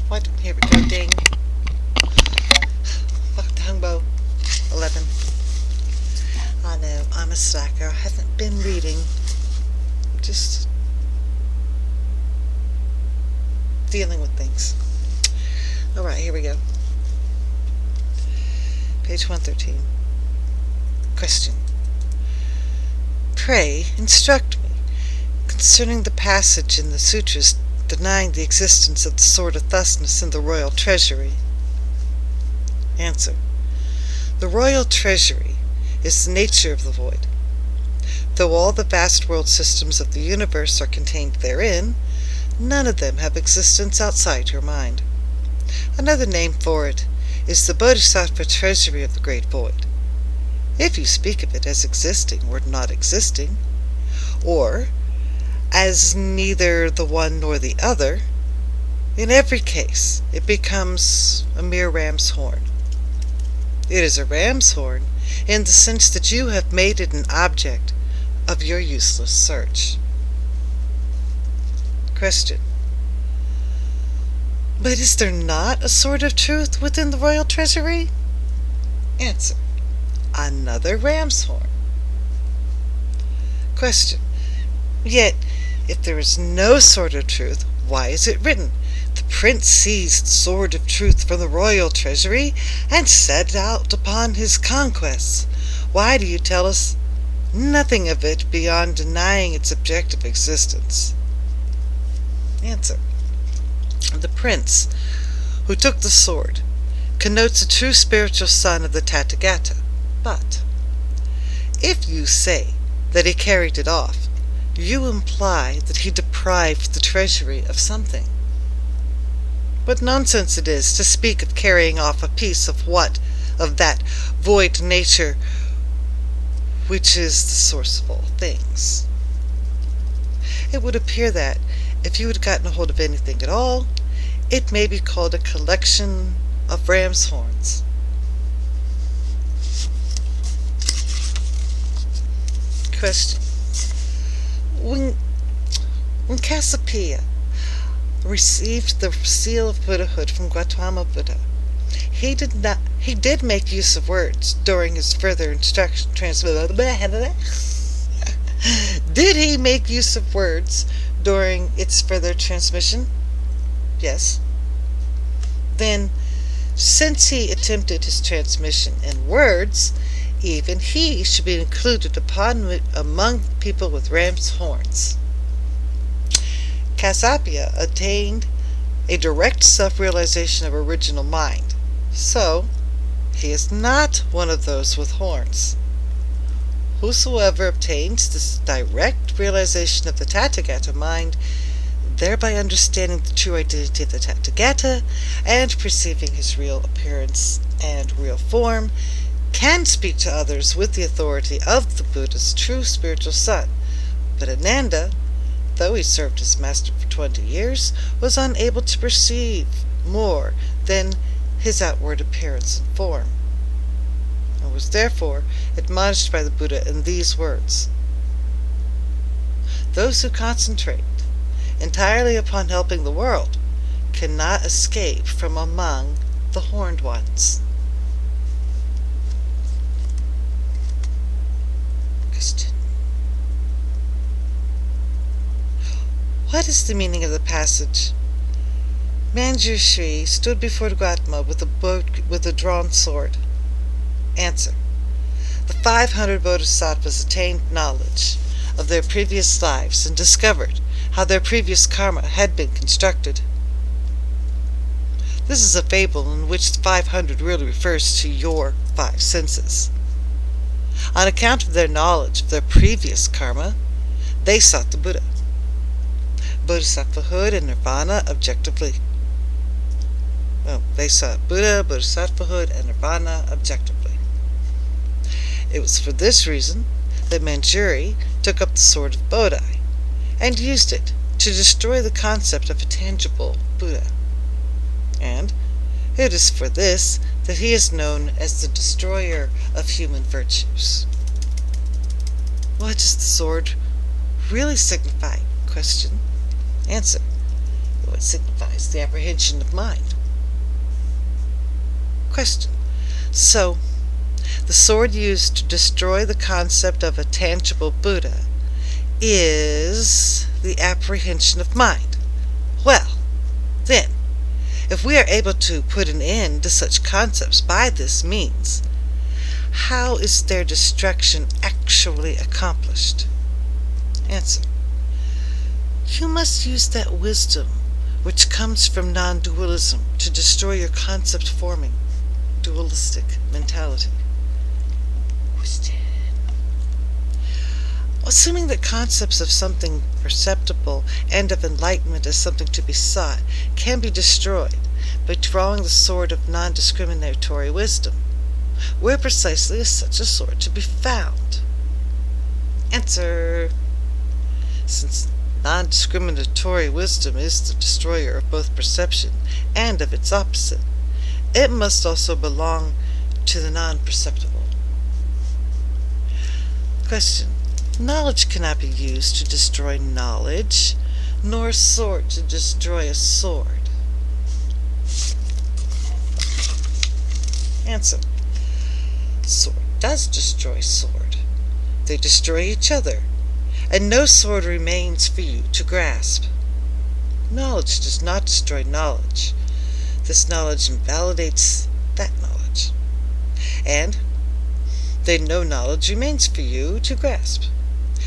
What? Here we go, ding. Fuck the Huang-Po. 11. I know, I'm a slacker. I haven't been reading. I'm just dealing with things. Alright, here we go. Page 113. Question. Pray, instruct me concerning the passage in the sutras denying the existence of the sword of thusness in the royal treasury. Answer. The royal treasury is the nature of the void. Though all the vast world systems of the universe are contained therein, none of them have existence outside your mind. Another name for it is the bodhisattva treasury of the great void. If you speak of it as existing or not existing, or as neither the one nor the other, in every case it becomes a mere ram's horn. It is a ram's horn in the sense that you have made it an object of your useless search. Question. But is there not a sword of truth within the royal treasury? Answer. Another ram's horn. Question. Yet, if there is no sword of truth, why is it written, "The prince seized the sword of truth from the royal treasury and set out upon his conquests"? Why do you tell us nothing of it beyond denying its objective existence? Answer. The prince who took the sword connotes a true spiritual son of the Tathagata. But if you say that he carried it off, you imply that he deprived the treasury of something. What nonsense it is to speak of carrying off a piece of that void nature which is the source of all things. It would appear that, if you had gotten a hold of anything at all, it may be called a collection of ram's horns. Question. When Kassapa received the seal of Buddhahood from Gautama Buddha, he did make use of words during his further instruction Did he make use of words during its further transmission? Yes. Then, since he attempted his transmission in words, even he should be included among people with ram's horns. Kassapa attained a direct self-realization of original mind, so he is not one of those with horns. Whosoever obtains this direct realization of the Tathagata mind, thereby understanding the true identity of the Tathagata and perceiving his real appearance and real form, can speak to others with the authority of the Buddha's true spiritual son. But Ananda, though he served his master for 20 years, was unable to perceive more than his outward appearance and form, and was therefore admonished by the Buddha in these words. Those who concentrate entirely upon helping the world cannot escape from among the horned ones. Question. What is the meaning of the passage? Manjushri stood before Gautama with a drawn sword. Answer. The 500 bodhisattvas attained knowledge of their previous lives and discovered how their previous karma had been constructed. This is a fable in which the 500 really refers to your 5 senses. On account of their knowledge of their previous karma, they sought the Buddha, bodhisattvahood, and nirvana objectively. They sought Buddha, bodhisattvahood, and nirvana objectively. It was for this reason that Manjuri took up the sword of Bodhi and used it to destroy the concept of a tangible Buddha. And it is for this that he is known as the destroyer of human virtues. What does the sword really signify? Question. Answer. it signifies the apprehension of mind. Question. So, the sword used to destroy the concept of a tangible Buddha is the apprehension of mind. Well, then, if we are able to put an end to such concepts by this means, how is their destruction actually accomplished? Answer. You must use that wisdom which comes from non-dualism to destroy your concept-forming, dualistic mentality. Question. Assuming that concepts of something perceptible and of enlightenment as something to be sought can be destroyed by drawing the sword of non-discriminatory wisdom, where precisely is such a sword to be found? Answer. Since non-discriminatory wisdom is the destroyer of both perception and of its opposite, it must also belong to the non-perceptible. Question. Knowledge cannot be used to destroy knowledge, nor a sword to destroy a sword. Answer. Sword does destroy sword. They destroy each other, and no sword remains for you to grasp. Knowledge does not destroy knowledge. This knowledge invalidates that knowledge. And then no knowledge remains for you to grasp.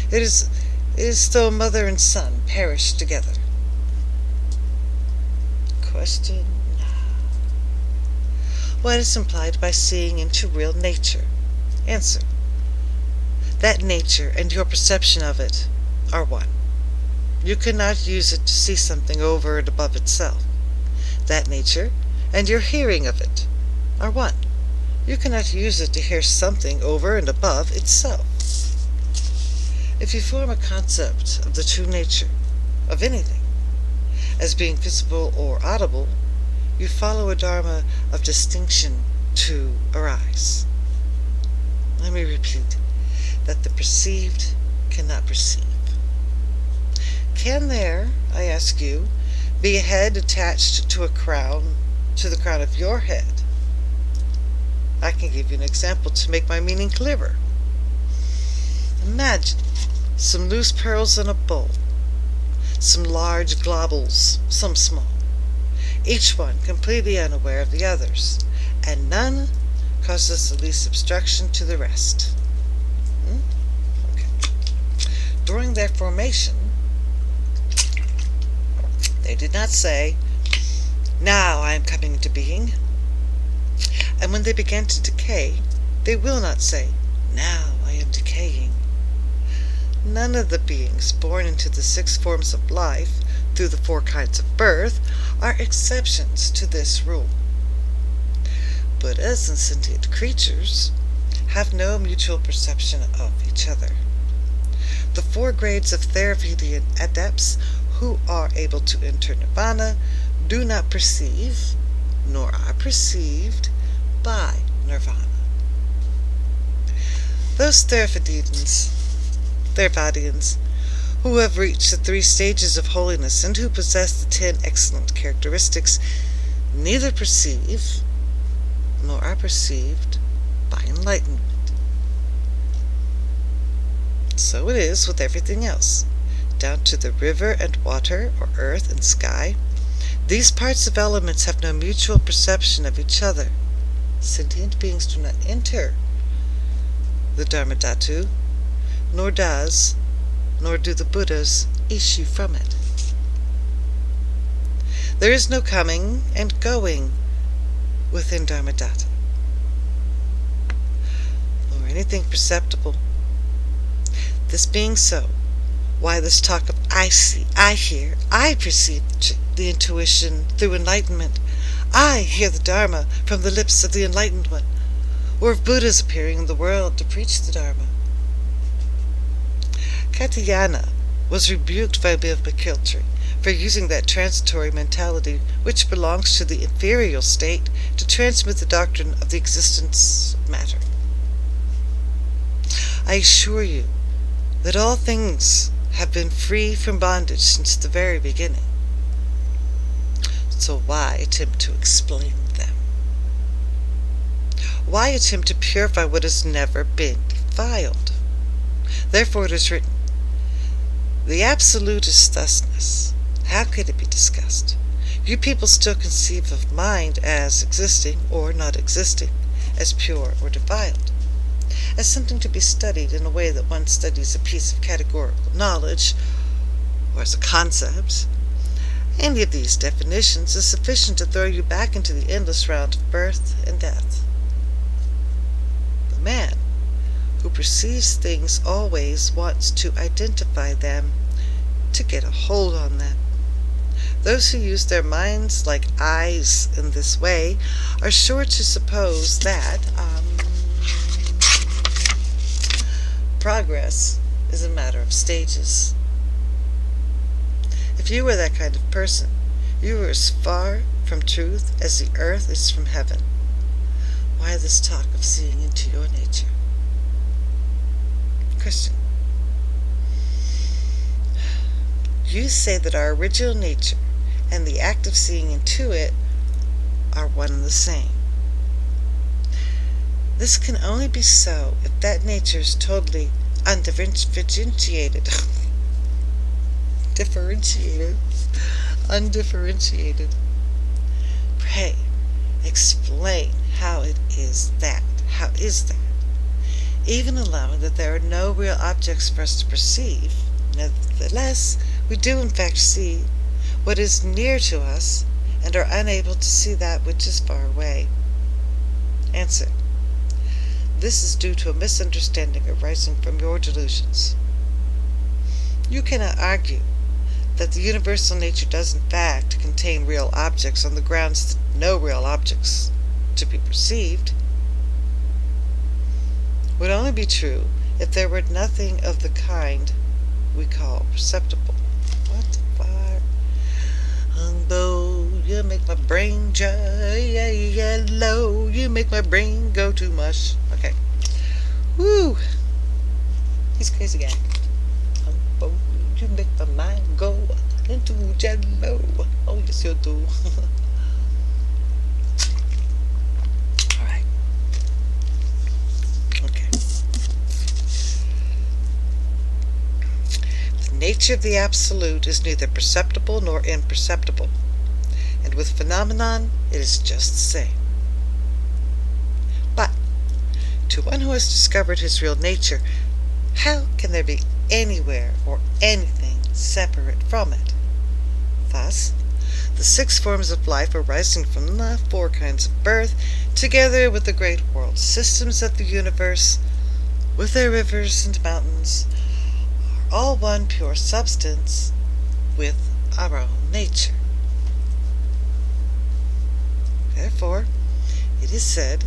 It is though mother and son perish together. Question. What is implied by seeing into real nature? Answer. That nature and your perception of it are one. You cannot use it to see something over and above itself. That nature and your hearing of it are one. You cannot use it to hear something over and above itself. If you form a concept of the true nature of anything as being visible or audible, you follow a dharma of distinction to arise. Let me repeat, that the perceived cannot perceive. Can there, I ask you, be a head attached to the crown of your head? I can give you an example to make my meaning clearer. Imagine some loose pearls in a bowl, some large globules, some small, each one completely unaware of the others, and none causes the least obstruction to the rest. Okay. During their formation, they did not say, "Now I am coming into being." And when they begin to decay, they will not say, "Now I am decaying." None of the beings born into the 6 forms of life through the 4 kinds of birth are exceptions to this rule. Buddhas and sentient creatures have no mutual perception of each other. The 4 grades of Theravedian adepts who are able to enter nirvana do not perceive, nor are perceived by nirvana. Those Theravedians who have reached the 3 stages of holiness and who possess the 10 excellent characteristics neither perceive nor are perceived by enlightenment. So it is with everything else, down to the river and water, or earth and sky. These parts of elements have no mutual perception of each other. Sentient beings do not enter the Dharmadhatu, nor do the Buddhas issue from it. There is no coming and going within Dharmadhatu, or anything perceptible. This being so, why this talk of I see, I hear, I perceive the intuition through enlightenment, I hear the Dharma from the lips of the enlightened one, or of Buddhas appearing in the world to preach the Dharma? Katyayana was rebuked by Bilbakiltri for using that transitory mentality which belongs to the inferior state to transmit the doctrine of the existence of matter. I assure you that all things have been free from bondage since the very beginning. So why attempt to explain them? Why attempt to purify what has never been defiled? Therefore it is written, the absolute is thusness. How could it be discussed? You people still conceive of mind as existing or not existing, as pure or defiled, as something to be studied in a way that one studies a piece of categorical knowledge, or as a concept. Any of these definitions is sufficient to throw you back into the endless round of birth and death. The man who perceives things always wants to identify them, to get a hold on them. Those who use their minds like eyes in this way are sure to suppose that progress is a matter of stages. If you were that kind of person, you were as far from truth as the earth is from heaven. Why this talk of seeing into your nature? Question. You say that our original nature and the act of seeing into it are one and the same. This can only be so if that nature is totally undifferentiated. Undifferentiated. Pray, explain how it is that. How is that? Even allowing that there are no real objects for us to perceive, nevertheless, we do in fact see what is near to us and are unable to see that which is far away. Answer. This is due to a misunderstanding arising from your delusions. You cannot argue that the universal nature does in fact contain real objects on the grounds that no real objects to be perceived would only be true if there were nothing of the kind we call perceptible. What the fuck? Huang-Po, you make my brain yellow. You make my brain go too much. Okay. Woo! He's a crazy guy. Huang-Po, you make my mind go into jello. Oh, yes, you do. Alright. Okay. The nature of the absolute is neither perceptible nor imperceptible, and with phenomenon it is just the same. But to one who has discovered his real nature, how can there be anywhere or anything separate from it? Thus, the 6 forms of life arising from the 4 kinds of birth, together with the great world systems of the universe, with their rivers and mountains, are all one pure substance with our own nature. Therefore, it is said,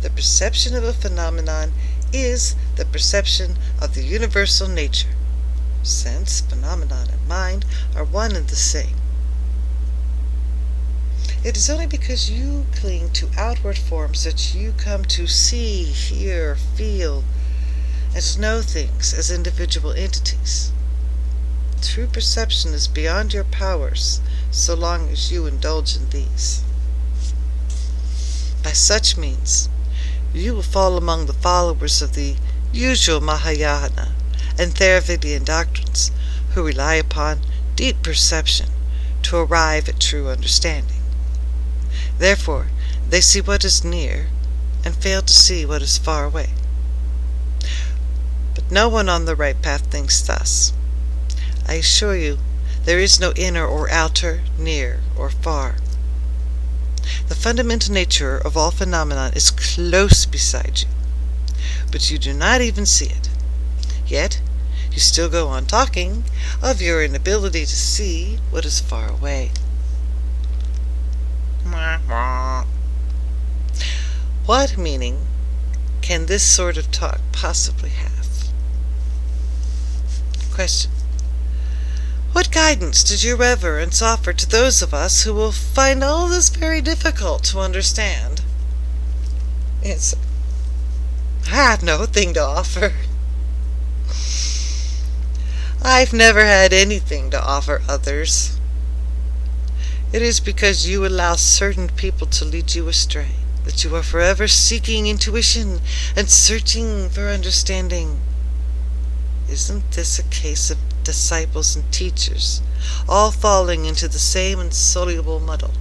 the perception of a phenomenon is the perception of the universal nature, since phenomenon and mind are one and the same. It is only because you cling to outward forms that you come to see, hear, feel, and to know things as individual entities. True perception is beyond your powers so long as you indulge in these. By such means, you will fall among the followers of the usual Mahayana and Theravedian doctrines, who rely upon deep perception to arrive at true understanding. Therefore, they see what is near and fail to see what is far away. But no one on the right path thinks thus. I assure you, there is no inner or outer, near or far. The fundamental nature of all phenomena is close beside you, but you do not even see it. Yet, you still go on talking of your inability to see what is far away. What meaning can this sort of talk possibly have? Question. What guidance did your reverence offer to those of us who will find all this very difficult to understand? Answer. I have no thing to offer. I've never had anything to offer others. It is because you allow certain people to lead you astray that you are forever seeking intuition and searching for understanding. Isn't this a case of disciples and teachers all falling into the same insoluble muddle?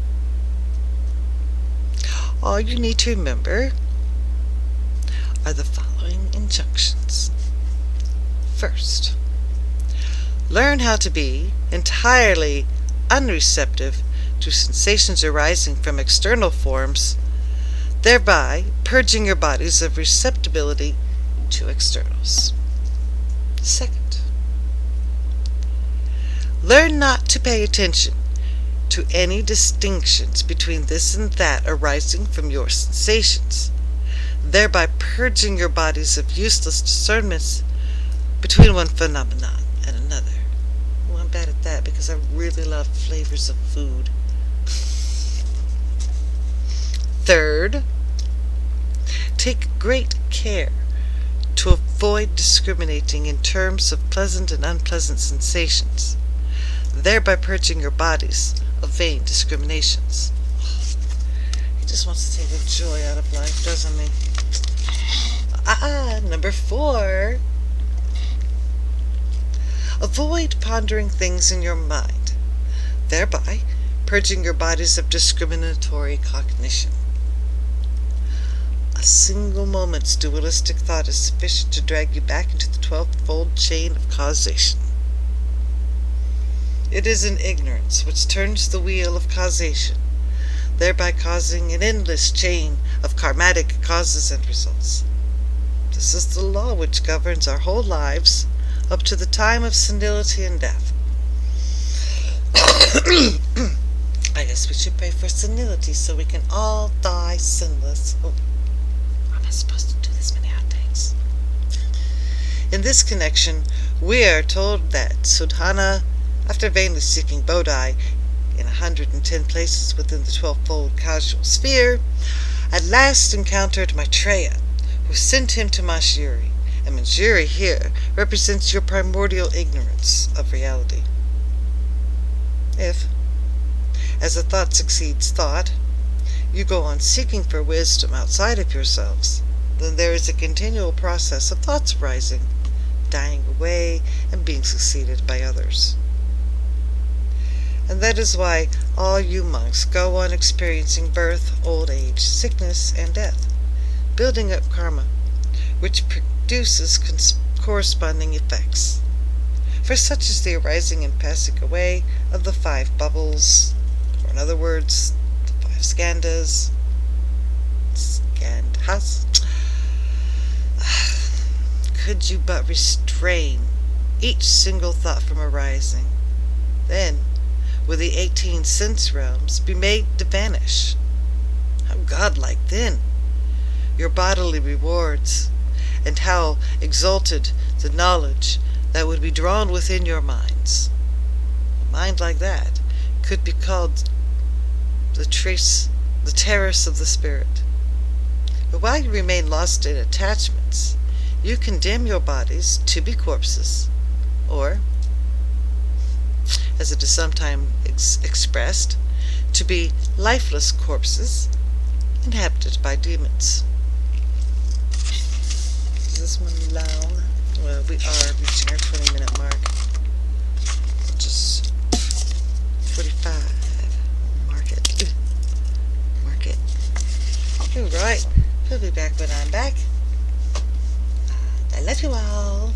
All you need to remember are the following injunctions. First, learn how to be entirely unreceptive to sensations arising from external forms, thereby purging your bodies of receptibility to externals. Second, learn not to pay attention to any distinctions between this and that arising from your sensations, thereby purging your bodies of useless discernments between one phenomenon and another. Well, I'm bad at that because I really love flavors of food. Third, take great care to avoid discriminating in terms of pleasant and unpleasant sensations, thereby purging your bodies of vain discriminations. He just wants to take the joy out of life, doesn't he? Number 4. Avoid pondering things in your mind, thereby purging your bodies of discriminatory cognition. A single moment's dualistic thought is sufficient to drag you back into the 12-fold chain of causation. It is an ignorance which turns the wheel of causation, thereby causing an endless chain of karmatic causes and results. This is the law which governs our whole lives up to the time of senility and death. I guess we should pray for senility so we can all die sinless. Oh, I'm not supposed to do this many outtakes. In this connection, we are told that Sudhana, after vainly seeking Bodhi in 110 places within the 12-fold causal sphere, at last encountered Maitreya, who sent him to Manjari. And Manjari here represents your primordial ignorance of reality. If, as a thought succeeds thought, you go on seeking for wisdom outside of yourselves, then there is a continual process of thoughts arising, dying away, and being succeeded by others. And that is why all you monks go on experiencing birth, old age, sickness, and death, building up karma, which produces corresponding effects. For such is the arising and passing away of the 5 bubbles, or in other words, the 5 skandhas. Could you but restrain each single thought from arising, then would the 18 sense realms be made to vanish. How godlike then your bodily rewards, and how exalted the knowledge that would be drawn within your minds. A mind like that could be called the terrace of the spirit. But while you remain lost in attachments, you condemn your bodies to be corpses, or, as it is sometimes expressed, to be lifeless corpses inhabited by demons. Is this one long? Well, we are reaching our 20-minute mark. Just 45. Mark it. Mark it. All right. We'll be back when I'm back. I love you all.